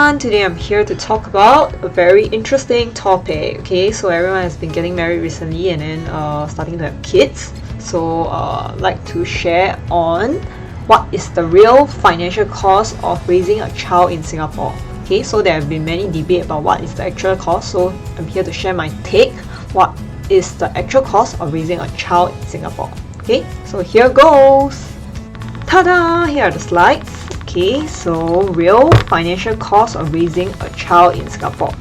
everyone, today I'm here to talk about a very interesting topic. Okay, so everyone has been getting married recently and then starting to have kids. So I'd like to share on what is the real financial cost of raising a child in Singapore. Okay, so there have been many debates about what is the actual cost, so I'm here to share my take. What is the actual cost of raising a child in Singapore? Okay, so here goes. Ta-da! Here are the slides. Okay, so real financial cost of raising a child in Singapore.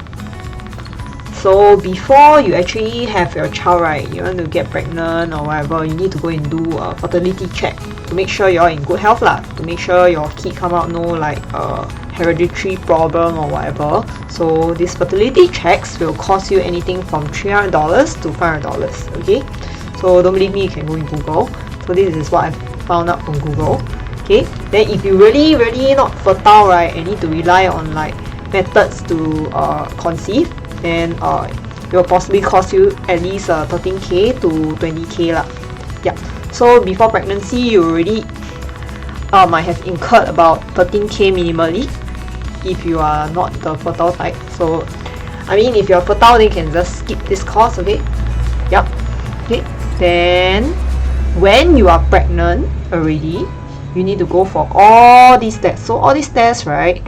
So before you actually have your child, right, you want to get pregnant or whatever, you need to go and do a fertility check to make sure you're in good health lah, to make sure your kid come out no like hereditary problem or whatever. So these fertility checks will cost you anything from $300 to $500. Okay, so don't believe me, you can go in Google. So this is what I found out from Google. Okay, then if you really not fertile, right, and need to rely on like methods to conceive, then it will possibly cost you at least 13k to 20k lah. Yeah, so before pregnancy you already might have incurred about 13k minimally if you are not the fertile type. So I mean, if you're fertile, then you can just skip this cost. Okay, yep. Okay, then when you are pregnant already, you need to go for all these tests. So all these tests, right,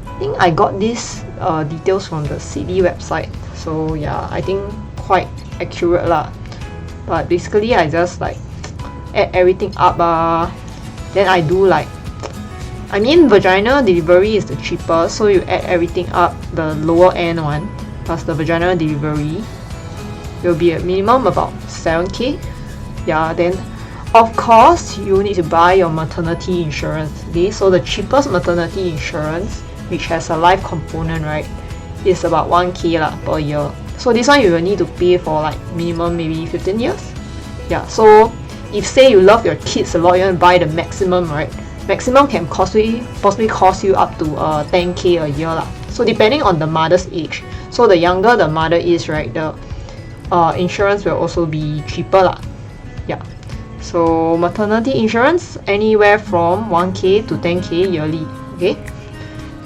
I think I got these details from the CD website. So yeah, I think quite accurate lah. But basically I just like add everything up then I do like, I mean, vaginal delivery is the cheapest, so you add everything up, the lower end one plus the vaginal delivery, it will be a minimum about 7k. Yeah, then of course you need to buy your maternity insurance. Okay, so the cheapest maternity insurance, which has a life component, right, is about 1k lah per year. So this one you will need to pay for like minimum maybe 15 years. Yeah, so if say you love your kids a lot, you want to buy the maximum, right? Maximum can possibly cost you up to 10k a year lah. So depending on the mother's age. So the younger the mother is, right, the insurance will also be cheaper lah. Yeah. So maternity insurance anywhere from 1k to 10k yearly. Okay.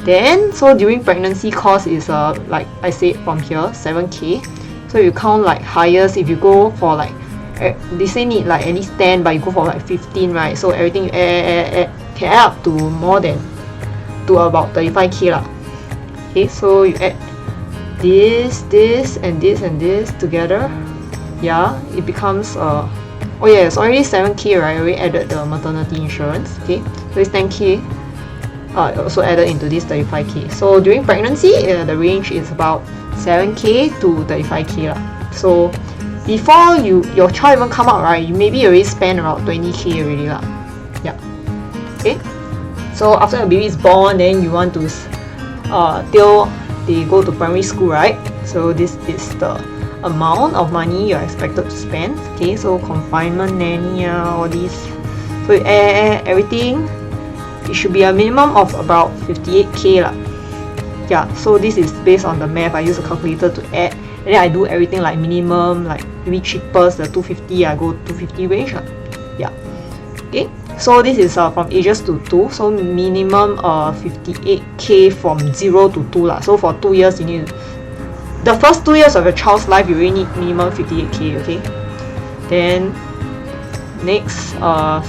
Then so during pregnancy cost is like I said from here 7k. So you count like highest, if you go for like they say need like at least 10, but you go for like 15, right? So everything you add can add up to more than to about 35k lah. Okay, so you add this and this together. Yeah, it becomes oh yeah, it's already 7k, right? I already added the maternity insurance. Okay, so it's 10k. Also added into this 35k. So during pregnancy, the range is about 7k to 35k lah. So before your child even come out, right, you maybe already spend around 20k already lah. Yeah. Okay. So after the baby is born, then you want to till they go to primary school, right? So this is the amount of money you're expected to spend. Okay, so confinement, nanny, all these. So you add everything, it should be a minimum of about 58k lah. Yeah, so this is based on the math. I use a calculator to add, and then I do everything like minimum, like maybe cheapest, the 250, I go 250 range lah. Yeah. Okay, so this is from ages to 2, so minimum 58k from 0 to 2 lah. So for 2 years you need the first 2 years of your child's life, you really need minimum 58k. Okay, then next,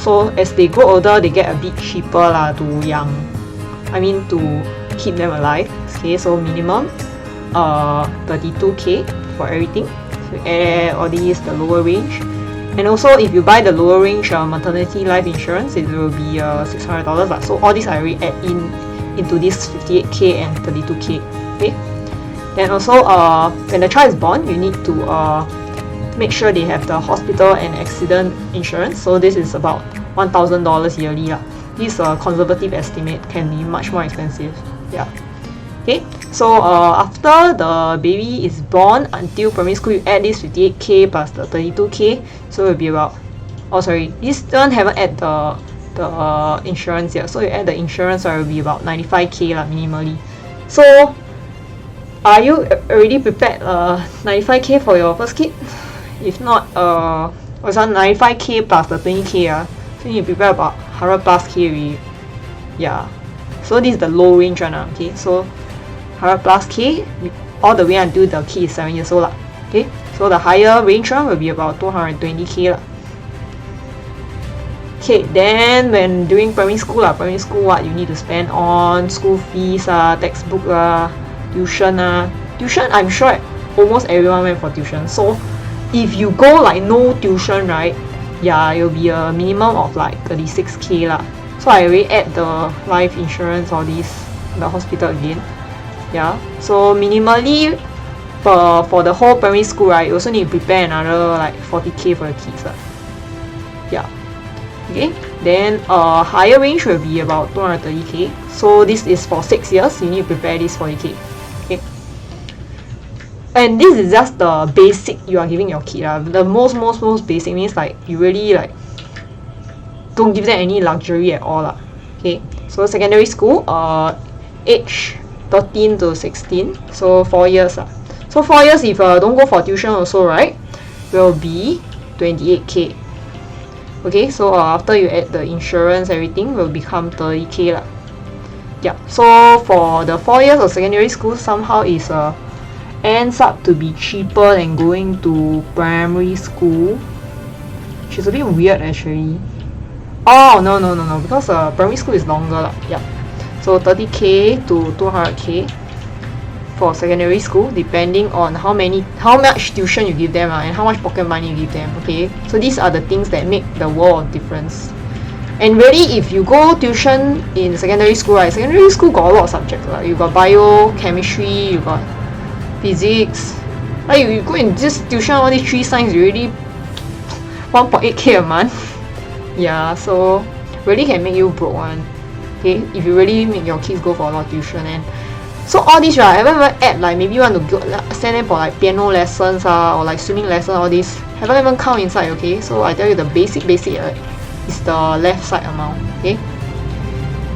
so as they grow older, they get a bit cheaper lah to to keep them alive. Okay, so minimum 32k for everything. So add all these, the lower range, and also if you buy the lower range maternity life insurance, it will be $600 lah. So all these I already add into this 58k and 32k. Okay. Then also, when the child is born, you need to make sure they have the hospital and accident insurance. So this is about $1,000 yearly lah. This conservative estimate, can be much more expensive. Yeah. Okay. So after the baby is born until primary school, you add this 58k plus the 32k. So it will be about, oh sorry, this one haven't add the insurance yet. So you add the insurance, so it will be about 95k lah minimally. So are you already prepared 95k for your first kid? If not, it's on 95k plus the 20k. So you prepare about 100 plus k already. Yeah. So this is the low range one. Okay. So 100 plus K, all the way until the kid is 7 years old lah. Okay, so the higher range one will be about 220K lah. Okay, then when during primary school what you need to spend on school fees textbook tuition tuition, I'm sure almost everyone went for tuition. So if you go like no tuition, right, yeah, it'll be a minimum of like 36K lah. So I already add the life insurance, all these, the hospital again. Yeah, so minimally for the whole primary school, right, you also need to prepare another like 40K for the kids lah. Yeah. Okay, then higher range will be about 230K. So this is for 6 years, you need to prepare this 40K. Okay, and this is just the basic you are giving your kid. The most basic means like you really like don't give them any luxury at all. Okay, so secondary school, age 13 to 16, so 4 years. So 4 years if don't go for tuition also, right, will be 28K. Okay, so after you add the insurance, everything will become 30K lah. Yeah, so for the 4 years of secondary school, somehow is ends up to be cheaper than going to primary school, which is a bit weird actually. Oh no, because primary school is longer lah. Yeah, so 30K to 200K for secondary school, depending on how much tuition you give them and how much pocket money you give them. Okay, so these are the things that make the world of difference. And really, if you go tuition in secondary school, right, secondary school got a lot of subjects. You got bio, chemistry, you got physics. Like you go and just tuition all these 3 science, you already 1.8K a month. Yeah, so really can make you broke one. Okay, if you really make your kids go for a lot of tuition. And so all these, right, I haven't even add like maybe you want to go, send them for like piano lessons or like swimming lessons, all this haven't even count inside. Okay, so I tell you the basic is the left side amount.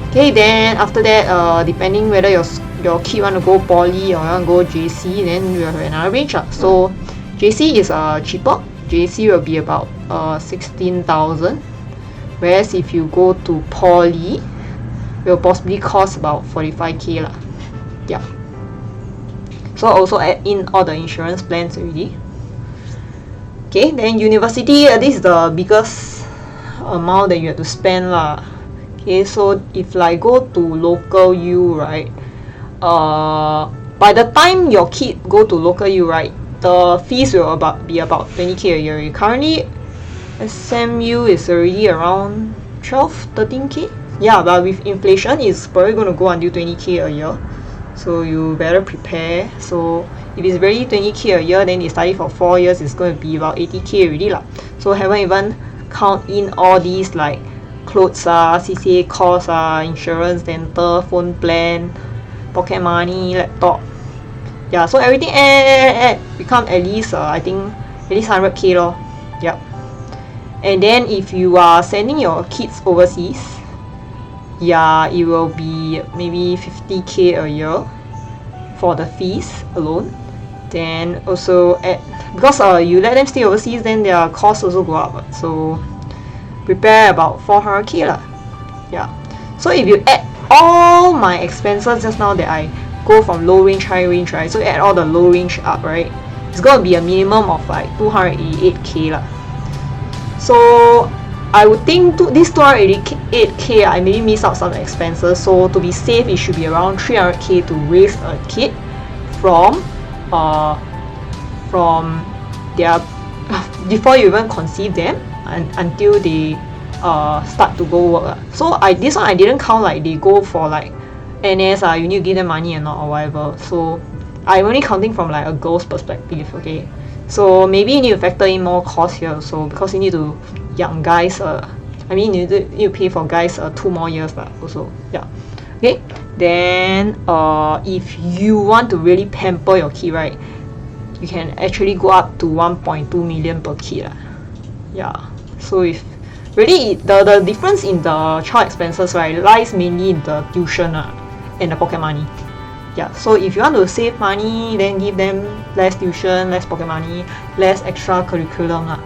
Okay, then after that, depending whether your kid want to go poly or want to go JC, then you have another range. So JC is cheaper. JC will be about 16,000, whereas if you go to poly, it will possibly cost about 45K lah. Yeah. So also add in all the insurance plans already. Okay, then university, this is the biggest amount that you have to spend lah. Okay, so if like go to local U, right, by the time your kid go to local U, right, the fees will be about 20K a year. Currently SMU is already around 12-13K. Yeah, but with inflation it's probably going to go until 20K a year, so you better prepare. So if it's really 20K a year, then you study for 4 years, it's going to be about 80K already lah. So haven't even count in all these like clothes, CCA costs, insurance, dental, phone plan, pocket money, laptop. Yeah, so everything add become at least I think at least 100K lor. Yep. And then if you are sending your kids overseas, yeah, it will be maybe 50K a year for the fees alone. Then also because you let them stay overseas, then their costs also go up. So prepare about 400K lah. Yeah. So if you add all my expenses just now that I go from low range, high range, right? So add all the low range up, right? It's gonna be a minimum of like 288K lah. So I would think this 288K, I maybe miss out some expenses. So to be safe, it should be around 300K to raise a kid from their before you even conceive them until they start to go work. So this one I didn't count like they go for like NS, you need to give them money or not or whatever. So I'm only counting from like a girl's perspective. Okay, so maybe you need to factor in more costs here also, because you need to young guys, I mean you need to pay for guys 2 more years also. Yeah. Okay, then if you want to really pamper your kid, right, you can actually go up to 1.2 million per kid. Yeah, so if really the difference in the child expenses, right, lies mainly in the tuition and the pocket money. Yeah, so if you want to save money, then give them less tuition, less pocket money, less extra curriculum lah.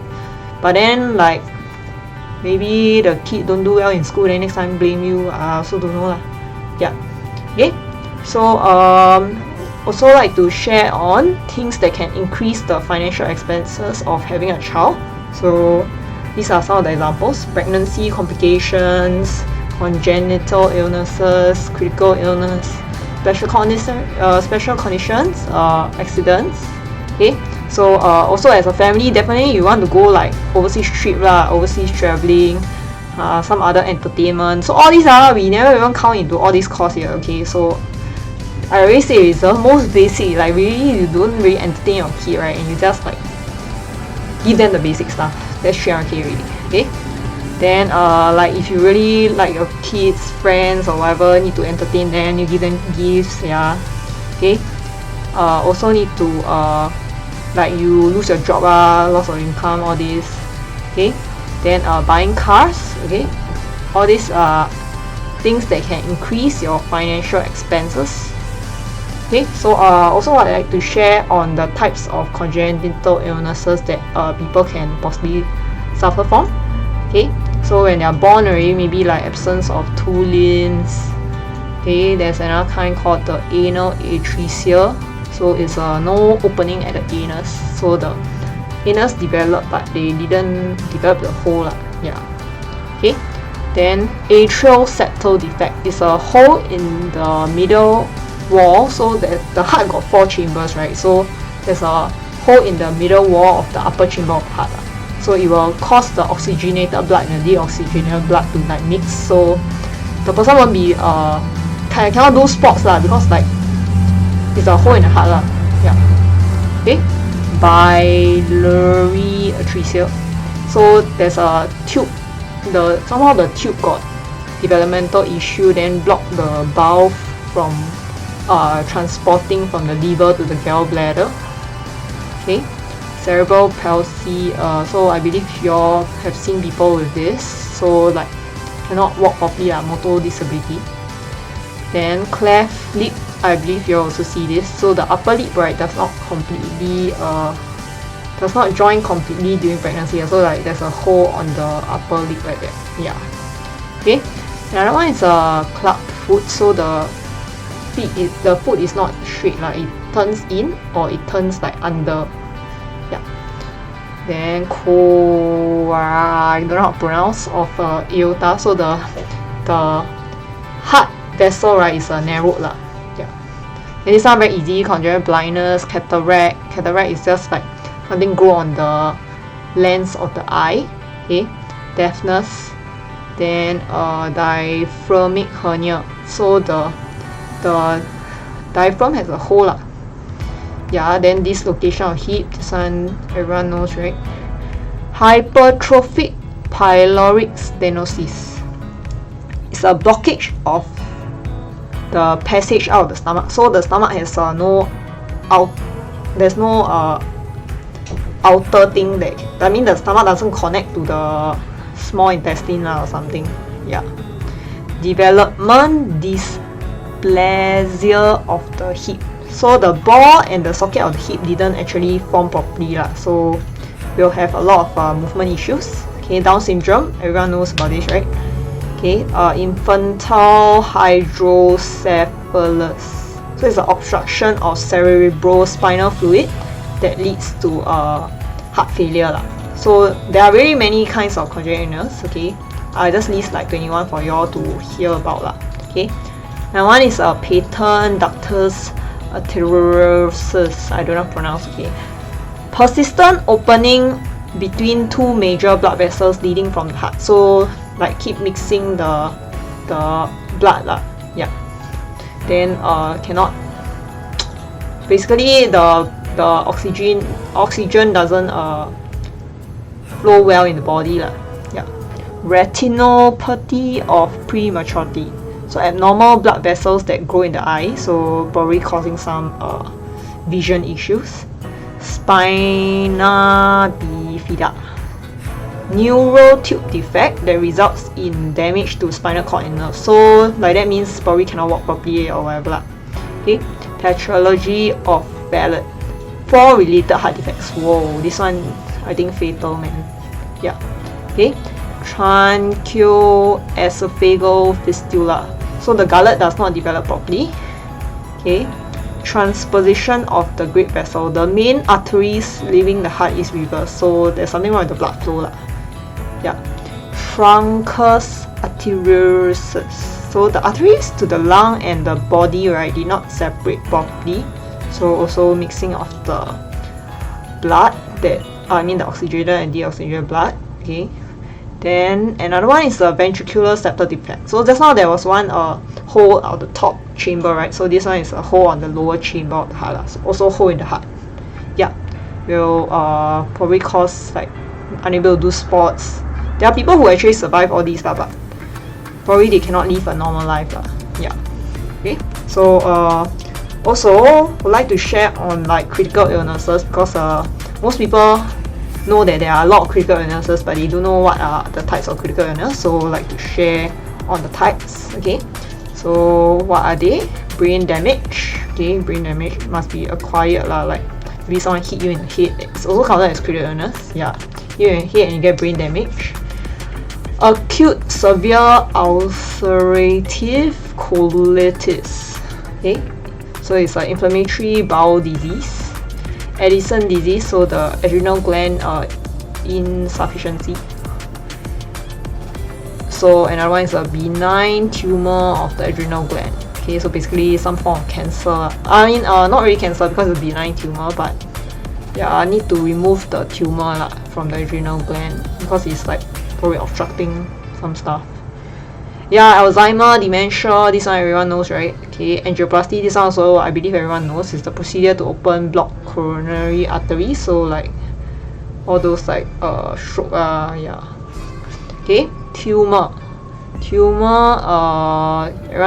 But then like maybe the kid don't do well in school, then next time blame you. I also don't know lah. Yeah. Okay, so also like to share on things that can increase the financial expenses of having a child. So these are some of the examples: pregnancy complications, congenital illnesses, critical illness, special conditions, accidents. Okay, so also as a family, definitely you want to go like overseas trip lah, overseas traveling, some other entertainment. So all these we never even count into all these costs here. Okay, so I already say it's the most basic. Like really, you don't really entertain your kid, right? And you just like give them the basic stuff. That's 300k already. Okay. Then like if you really like your kids, friends or whatever, need to entertain them, you give them gifts, yeah. Okay. Also need to like you lose your job, loss of income, all this. Okay. Then buying cars, okay. All these things that can increase your financial expenses. Okay, so also what I like to share on the types of congenital illnesses that people can possibly suffer from. Okay, so when they are born already, maybe like absence of 2 limbs. Okay, there's another kind called the anal atresia. So it's no opening at the anus. So the anus developed, but they didn't develop the hole. Yeah. Okay. Then atrial septal defect is a hole in the middle wall, so that the heart got 4 chambers, right? So there's a hole in the middle wall of the upper chamber of the heart. So it will cause the oxygenated blood and the deoxygenated blood to like mix. So the person won't be cannot do sports because like it's a hole in the heart . Yeah. Okay. Biliary atresia. So there's a tube. Somehow the tube got developmental issue, then block the bowel from transporting from the liver to the gallbladder. Okay, cerebral palsy. So I believe you all have seen people with this. So like cannot walk properly, motor disability. Then cleft lip. I believe you also see this. So the upper lip, right, does not join completely during pregnancy. So like there's a hole on the upper lip like that. Yeah. Okay. Another one is club foot. So the foot is not straight, it turns in or it turns like under. Yeah. Then I don't know how to pronounce, of aorta. So the heart vessel, right, is narrowed . Yeah. And this one very easy: congenital blindness, cataract. Cataract is just like something grow on the lens of the eye. Okay. Deafness. Then diaphragmic hernia. So the diaphragm has a hole . Yeah, then dislocation of hip, this one everyone knows, right? Hypertrophic pyloric stenosis. It's a blockage of the passage out of the stomach. So the stomach has there's no outer thing the stomach doesn't connect to the small intestine or something. Yeah. Development dysplasia of the hip. So the ball and the socket of the hip didn't actually form properly . So we'll have a lot of movement issues. Okay, Down syndrome, everyone knows about this, right? Okay, infantile hydrocephalus. So it's an obstruction of cerebrospinal fluid that leads to heart failure . So there are very many kinds of congenital illness. Okay, I just list like 21 for y'all to hear about . Okay, and one is patent ductus arteriosus. I don't know how to pronounce. Okay, persistent opening between 2 major blood vessels leading from the heart. So like keep mixing the blood . Yeah. Then cannot. Basically the oxygen doesn't flow well in the body . Yeah. Retinopathy of prematurity. So abnormal blood vessels that grow in the eye, so probably causing some vision issues. Spina bifida. Neural tube defect that results in damage to spinal cord and nerves. So like that means probably cannot walk properly or whatever . Okay. Tetralogy of Fallot. 4 related heart defects. Whoa, this one I think fatal, man. Yeah. Okay. Tracheoesophageal fistula. So the gullet does not develop properly. Okay. transposition of the great vessel. The main arteries leaving the heart is reversed, so there's something wrong with the blood flow lah. Yeah. Truncus arteriosus. So the arteries to the lung and the body, right, did not separate properly. So also mixing of the blood, that the oxygenated and deoxygenated blood. Okay. Then another one is the ventricular septal defect. So just now there was one hole on the top chamber, right? So this one is a hole on the lower chamber of the heart. So also hole in the heart. Yeah, will probably cause like unable to do sports. There are people who actually survive all these but probably they cannot live a normal life. Yeah. Okay. So also would like to share on like critical illnesses, because most people know that there are a lot of critical illnesses, but they don't know what are the types of critical illness. So like to share on the types. Okay, so what are they? Brain damage. Okay, brain damage must be acquired lah, like maybe someone hit you in the head. It's also counted as critical illness. Yeah, hit you in the head and you get brain damage. Acute severe ulcerative colitis. Okay, so it's like inflammatory bowel disease. Addison disease, so the adrenal gland insufficiency. So another one is a benign tumor of the adrenal gland. Okay, so basically some form of cancer. Not really cancer because it's a benign tumor, but yeah, I need to remove the tumor from the adrenal gland because it's like probably obstructing some stuff. Yeah, Alzheimer, dementia, this one everyone knows, right? Okay, angioplasty, this one also I believe everyone knows, is the procedure to open blocked coronary arteries. So like all those like stroke, yeah. Okay, tumor, everyone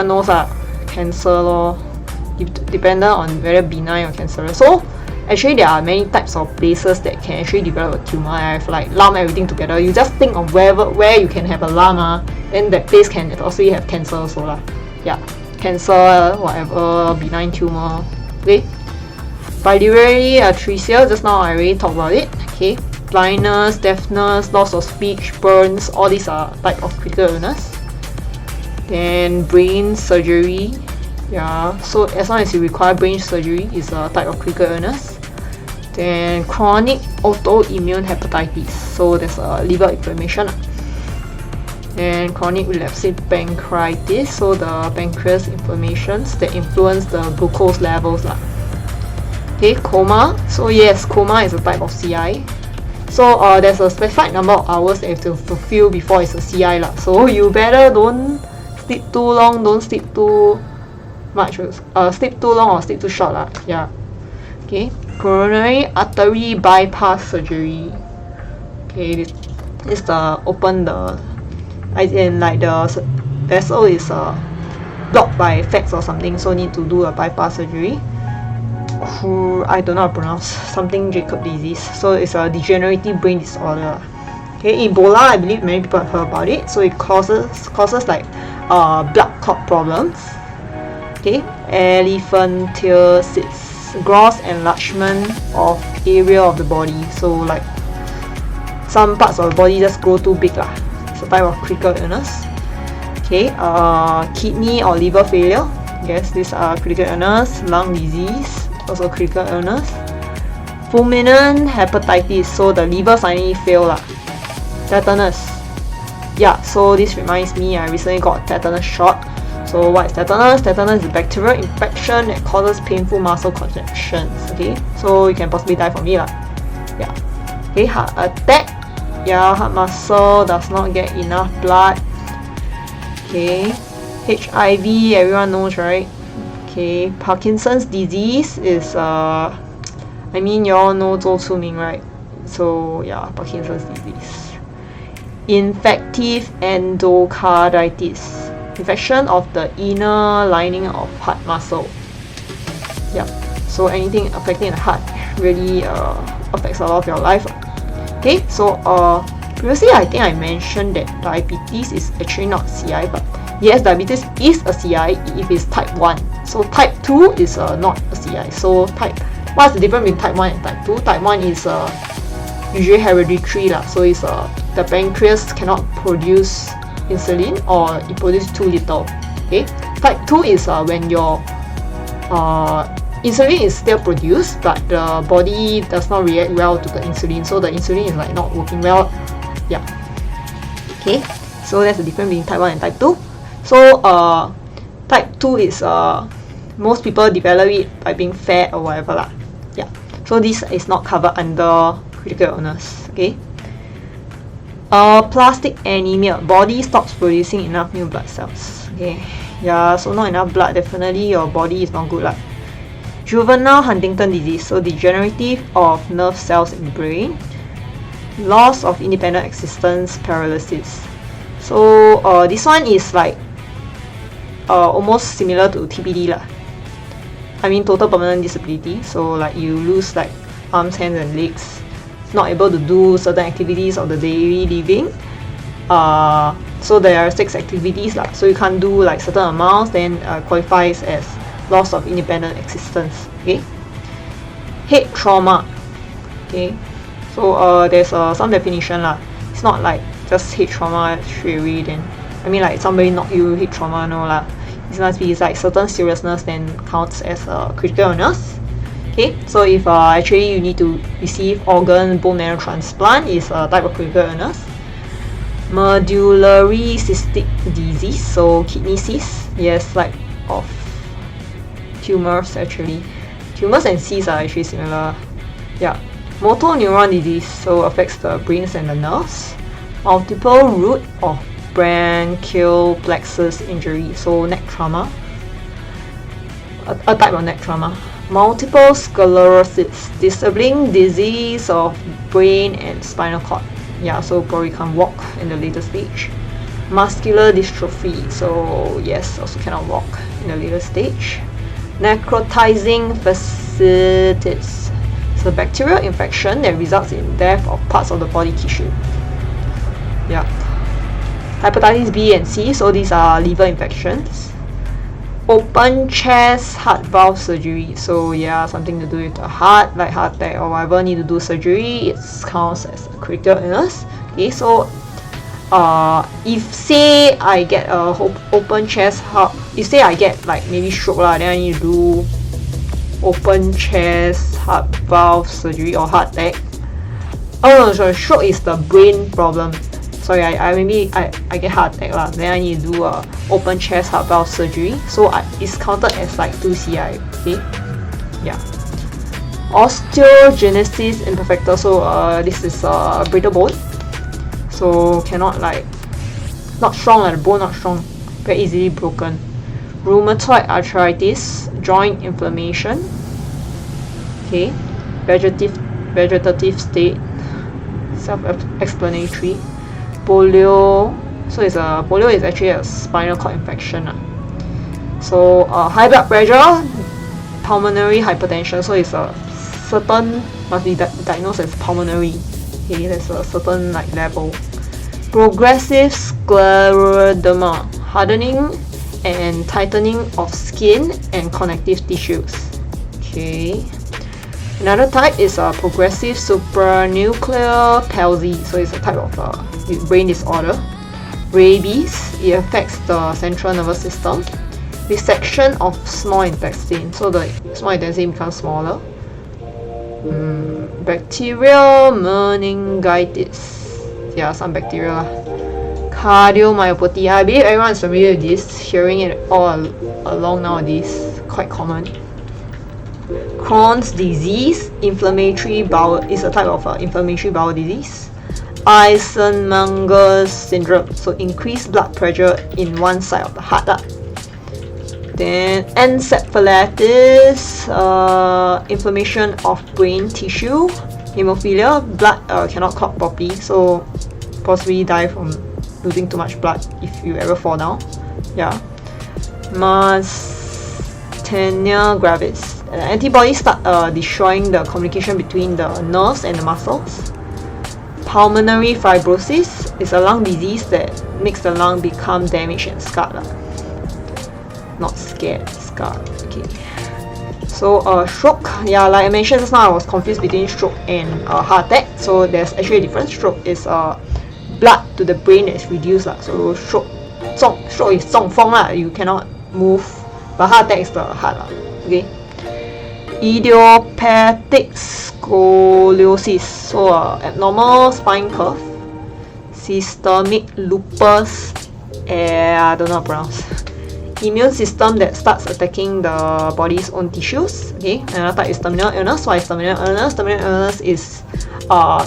knows cancer lor, dependent on whether benign or cancerous. So actually there are many types of places that can actually develop a tumor. I have like lump everything together. You just think of where you can have a lump, then that place can also have cancer also lah. Yeah, cancer, whatever, benign tumor. Okay, biliary atresia, just now I already talked about it. Okay, blindness, deafness, loss of speech, burns, all these are type of critical illness. Then brain surgery. Yeah, so as long as you require brain surgery, is a type of critical illness. Then chronic autoimmune hepatitis, so there's a liver inflammation. And chronic relapsing pancreatitis, so the pancreas inflammations that influence the glucose levels. Okay, coma, so yes, coma is a type of CI. So there's a specified number of hours that you have to fulfill before it's a CI. So you better don't sleep too long, don't sleep too much, sleep too long or sleep too short. Yeah. Okay, coronary artery bypass surgery. Okay, this is the open the, as in like the vessel is blocked by fats or something, so need to do a bypass surgery. I don't know how to pronounce, something Jacob disease. So it's a degenerative brain disorder. Okay, Ebola, I believe many people have heard about it. So it causes like blood clot problems. Okay, elephantiasis, gross enlargement of area of the body. So like some parts of the body just grow too big lah. It's a type of critical illness. Okay, kidney or liver failure. Yes, these are critical illness. Lung disease, also critical illness. Fulminant hepatitis, so the liver suddenly fail lah. Tetanus. Yeah, so this reminds me, I recently got a tetanus shot. So what is tetanus? Tetanus is a bacterial infection that causes painful muscle contractions. Okay, so you can possibly die from it lah. Yeah. Okay, heart attack. Yeah, heart muscle does not get enough blood. Okay, HIV, everyone knows, right? Okay, Parkinson's disease is you all know Zhou Cuming, right? So yeah, Parkinson's disease. Infective endocarditis, infection of the inner lining of heart muscle. Yeah, so anything affecting the heart really affects a lot of your life. Okay, so previously I think I mentioned that diabetes is actually not CI, but yes, diabetes is a CI if it's type 1. So type 2 is not a CI. So what's the difference between type 1 and type 2? Type 1 is usually hereditary lah. So it's the pancreas cannot produce insulin, or it produces too little. Okay, type 2 is when your insulin is still produced, but the body does not react well to the insulin, so the insulin is like not working well. Yeah. Okay, so that's the difference between type 1 and type 2. So type 2 is most people develop it by being fat or whatever lah. Yeah. So this is not covered under critical illness. Okay. Plastic anemia, body stops producing enough new blood cells. Okay. Yeah, so not enough blood, definitely your body is not good lah. Juvenile Huntington disease, so degenerative of nerve cells in the brain. Loss of independent existence, paralysis. So this one is like almost similar to TPD lah. I mean total permanent disability. So like you lose like arms, hands and legs, not able to do certain activities of the daily living. So there are 6 activities lah. So you can't do like certain amounts, then qualifies as loss of independent existence. Okay. Head trauma. Okay. So there's some definition lah. It's not like just head trauma straight away. Then I mean like somebody knock you, head trauma, no lah. It must be like certain seriousness then counts as a critical illness. Okay, so if actually you need to receive organ bone marrow transplant, is a type of critical illness. Medullary cystic disease, so kidney cysts, yes, like of tumors actually. Tumors and cysts are actually similar. Yeah. Motor neuron disease, so affects the brains and the nerves. Multiple root or branchial plexus injury, so neck trauma. A type of neck trauma. Multiple sclerosis, disabling disease of brain and spinal cord. Yeah, so probably can't walk in the later stage. Muscular dystrophy, so yes, also cannot walk in the later stage. Necrotizing fasciitis, so bacterial infection that results in death of parts of the body tissue. Yeah. Hepatitis B and C, so these are liver infections. Open chest heart valve surgery, so yeah, something to do with the heart, like heart attack or whatever, need to do surgery, it counts as a critical illness. Okay, so if say I get a open chest heart, if say I get like maybe stroke lah, then I need to do open chest heart valve surgery or heart attack. Oh no, sorry, stroke is the brain problem. Sorry, I get heart attack lah. Then I need to do a open chest heart valve surgery. So it's counted as like 2 CI. Okay, yeah. Osteogenesis imperfecta. So this is brittle bone. So cannot like not strong like the bone not strong, very easily broken. Rheumatoid arthritis, joint inflammation. Okay, vegetative state, self-explanatory. Polio, so polio is actually a spinal cord infection. So high blood pressure, pulmonary hypertension, so it's a certain, must be diagnosed as pulmonary. Okay, there's a certain like level. Progressive scleroderma, hardening and tightening of skin and connective tissues. Okay. Another type is a progressive supranuclear palsy, so it's a type of brain disorder. Rabies, it affects the central nervous system. Resection of small intestine, so the small intestine becomes smaller. Bacterial meningitis, yeah, some bacteria. Cardiomyopathy, I believe everyone is familiar with this, hearing it all along nowadays, quite common. Crohn's disease, inflammatory bowel, is a type of inflammatory bowel disease. Eisenmenger syndrome, so increased blood pressure in one side of the heart. Then encephalitis, inflammation of brain tissue. Hemophilia, blood cannot clot properly, so possibly die from losing too much blood if you ever fall down. Yeah. Myasthenia gravis, antibodies start destroying the communication between the nerves and the muscles. Pulmonary fibrosis is a lung disease that makes the lung become damaged and scarred. Not scared, scarred. Okay. So stroke, yeah, like I mentioned just now, I was confused between stroke and heart attack. So there's actually a difference. Stroke is blood to the brain that is reduced. So stroke is 中风 you cannot move. But heart attack is the heart. Okay. Idiopathic scoliosis, so abnormal spine curve. Systemic lupus, I don't know how to pronounce. Immune system that starts attacking the body's own tissues. Okay, another type is terminal illness. What is terminal illness? Terminal illness is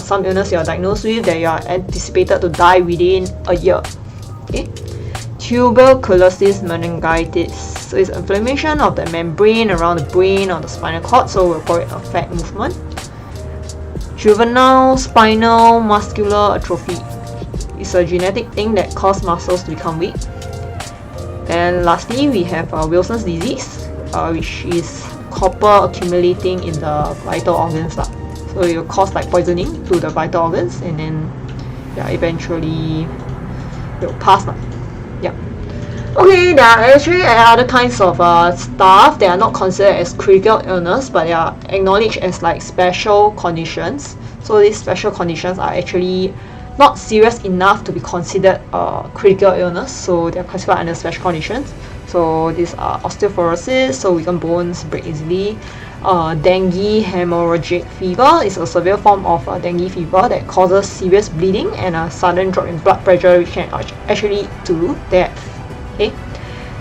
some illness you are diagnosed with that you are anticipated to die within a year. Okay, tuberculosis meningitis. So it's inflammation of the membrane around the brain or the spinal cord, so we'll call it affect movement. Juvenile spinal muscular atrophy. It's a genetic thing that causes muscles to become weak. And lastly, we have Wilson's disease, which is copper accumulating in the vital organs. So it will cause like poisoning to the vital organs, and then eventually it will pass. Yeah. Okay, there are actually other kinds of stuff that are not considered as critical illness, but they are acknowledged as like special conditions. So these special conditions are actually not serious enough to be considered critical illness, so they're classified under special conditions. So these are osteoporosis, so weakened bones break easily. Dengue hemorrhagic fever is a severe form of dengue fever that causes serious bleeding and a sudden drop in blood pressure, which can actually lead to death. Okay,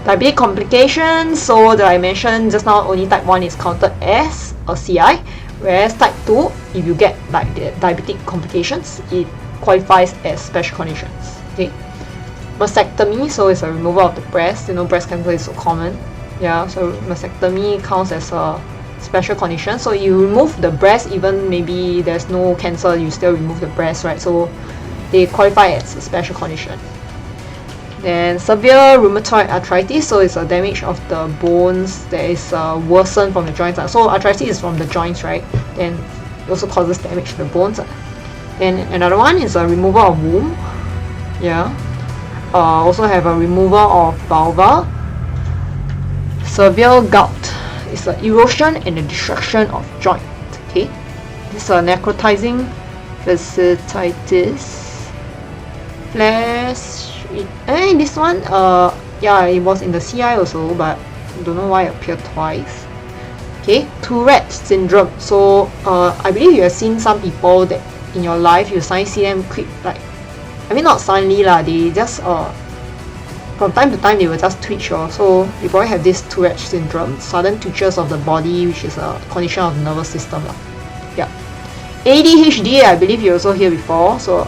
diabetic complications, so that I mentioned just now, only type 1 is counted as a CI, whereas type 2, if you get like the diabetic complications, it qualifies as special conditions. Okay, mastectomy, so it's a removal of the breast. You know, breast cancer is so common. Yeah, so mastectomy counts as a special condition. So you remove the breast, even maybe there's no cancer, you still remove the breast, right? So they qualify as a special condition. Then severe rheumatoid arthritis, so it's a damage of the bones that is worsened from the joints. So arthritis is from the joints, right? Then it also causes damage to the bones. Then another one is a removal of womb. Yeah. Also have a removal of vulva. Severe gout is the erosion and the destruction of joint. Okay. This is a necrotizing fasciitis. This one, it was in the CI also, but I don't know why it appeared twice. Okay, Tourette syndrome. So I believe you have seen some people that in your life you suddenly see them quick, like, I mean not suddenly lah, they just from time to time they will just twitch, so you probably have this Tourette syndrome, sudden twitches of the body, which is a condition of the nervous system lah. Yeah. ADHD, I believe you also hear before, so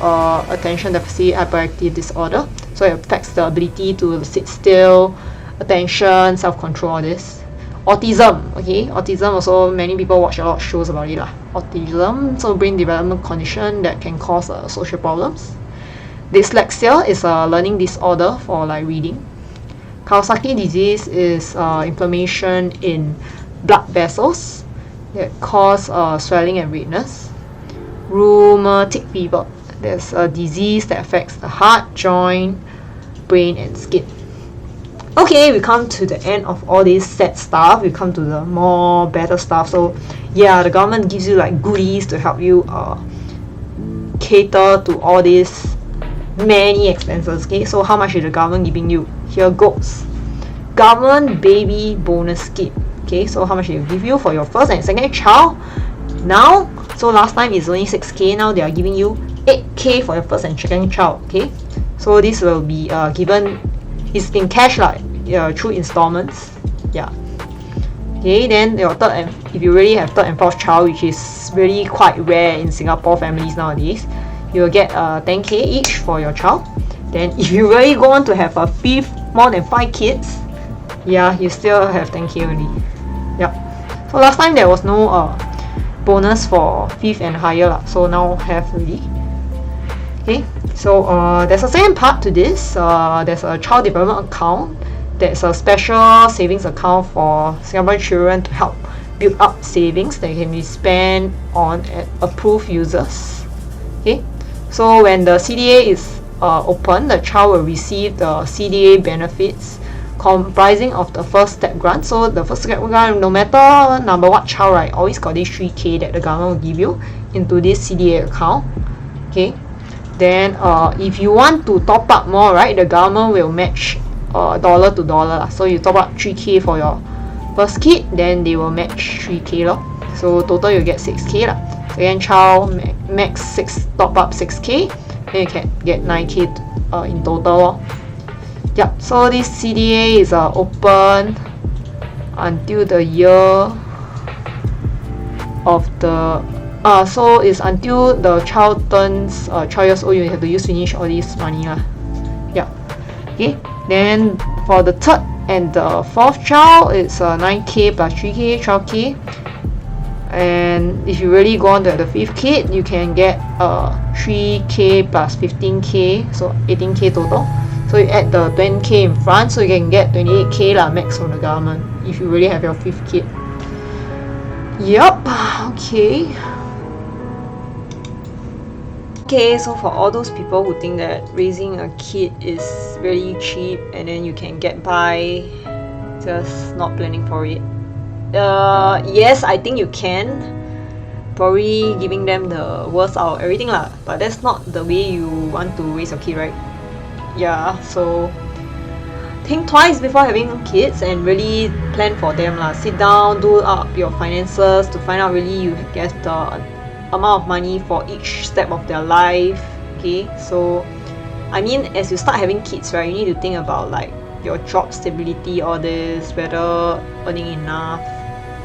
attention deficit hyperactive disorder, so it affects the ability to sit still, attention, self-control, all this. Autism, okay, autism also many people watch a lot of shows about it lah. Autism, so brain development condition that can cause social problems. Dyslexia is a learning disorder for like reading. Kawasaki disease is inflammation in blood vessels that cause swelling and redness. Rheumatic fever, there's a disease that affects the heart, joint, brain and skin. Okay, we come to the end of all this sad stuff. We come to the more better stuff. So yeah, the government gives you like goodies to help you cater to all these many expenses. Okay, so how much is the government giving you? Here goes. Government baby bonus scheme. Okay, so how much they give you for your first and second child? Now, so last time is only 6K, now they are giving you 8K for your first and second child. Okay, so this will be given, it's in cash like through installments. Yeah. Okay, then your third and if you really have third and fourth child, which is really quite rare in Singapore families nowadays, you will get 10K each for your child. Then if you really go on to have a fifth, more than 5 kids, yeah, you still have 10K only. Yep. So last time there was no bonus for fifth and higher lah, so now have already. Okay, so there's a second part to this. There's a child development account. There's a special savings account for Singaporean children to help build up savings that can be spent on approved users. Okay, so when the CDA is open, the child will receive the CDA benefits comprising of the first step grant. So the first step grant, no matter number what child, right, always got this 3K that the government will give you into this CDA account. Okay, then if you want to top up more, right, the government will match dollar to dollar. So you top up 3K for your first kid, then they will match 3k lor. So total you get 6k lah. Second child max 6 top up 6k, then you can get 9k in total lor. Yep, so this CDA is open until the year of the so it's until the child turns 12 years old. You have to use finish all this money lah. Yeah. Okay, then for the third and the fourth child, it's 9k plus 3k, 12k. And if you really go on to the fifth kid, you can get 3k plus 15k, so 18k total. So you add the 20k in front, so you can get 28k lah max from the government if you really have your fifth kid. Yup. Okay. Okay, so for all those people who think that raising a kid is really cheap and then you can get by just not planning for it, yes, I think you can. Probably giving them the worst out of everything lah, but that's not the way you want to raise your kid, right? Yeah, so think twice before having kids and really plan for them lah. Sit down, do up your finances to find out really you get the amount of money for each step of their life. Okay, so I mean, as you start having kids, right, you need to think about like your job stability, all this, whether earning enough,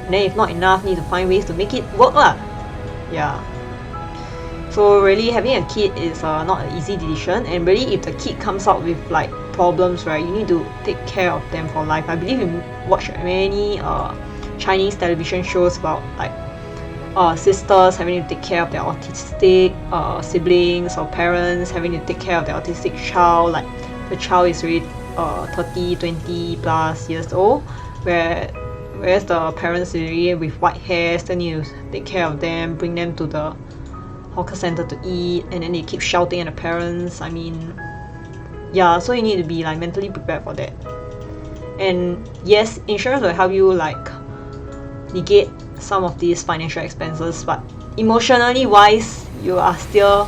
and then if not enough, need to find ways to make it work lah. Yeah. So really having a kid is not an easy decision, and really if the kid comes out with like problems, right, you need to take care of them for life. I believe you watch many Chinese television shows about like sisters having to take care of their autistic siblings, or parents having to take care of their autistic child, like the child is already 30, 20 plus years old, whereas the parents already with white hair still need to take care of them, bring them to the hawker center to eat, and then they keep shouting at the parents. I mean, yeah, so you need to be like mentally prepared for that. And yes, insurance will help you like negate some of these financial expenses, but emotionally wise, you are still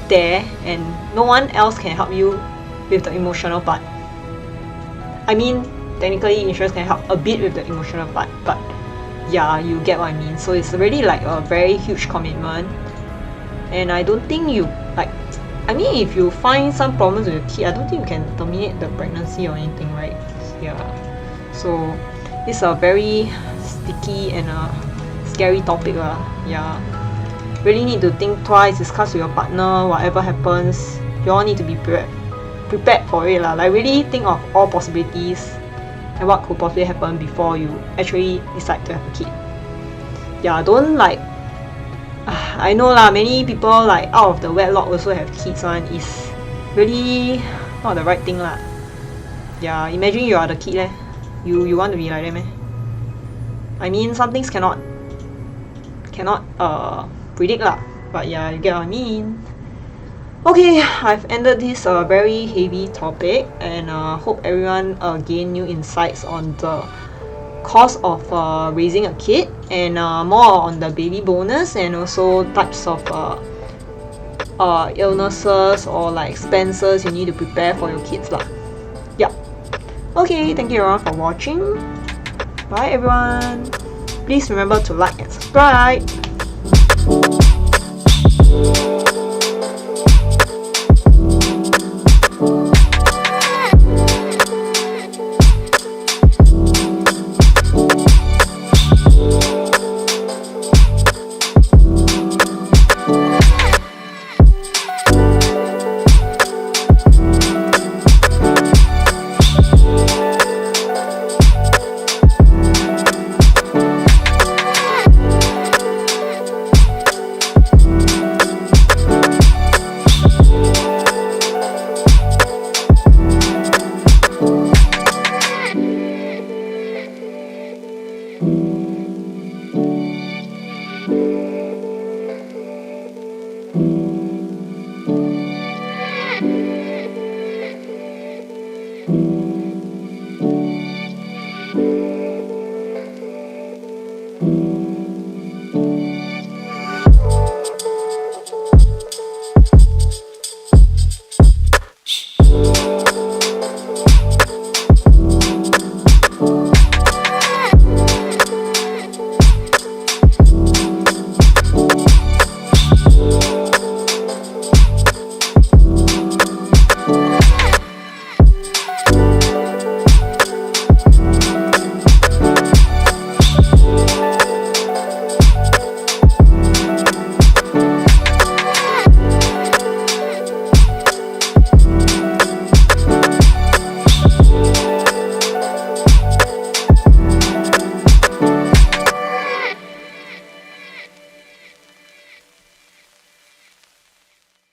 there and no one else can help you with the emotional part. I mean, technically insurance can help a bit with the emotional part, but yeah, you get what I mean. So it's really like a very huge commitment, and I don't think you like, I mean, if you find some problems with your kid, I don't think you can terminate the pregnancy or anything, right? Yeah. So it's a very sticky and a scary topic lah. Yeah. Really need to think twice, discuss with your partner, whatever happens, you all need to be prepared for it lah. Like really think of all possibilities and what could possibly happen before you actually decide to have a kid. Yeah, don't like I know lah, many people like out of the wedlock also have kids one, is really not the right thing lah. Yeah, imagine you are the kid you want to be like that meh? I mean, some things cannot predict lah, but yeah, you get what I mean. Okay, I've ended this very heavy topic, and hope everyone gain new insights on the cost of raising a kid, and more on the baby bonus, and also types of illnesses or like expenses you need to prepare for your kids lah. Yeah. Okay, thank you everyone for watching. Bye everyone. Please remember to like and subscribe.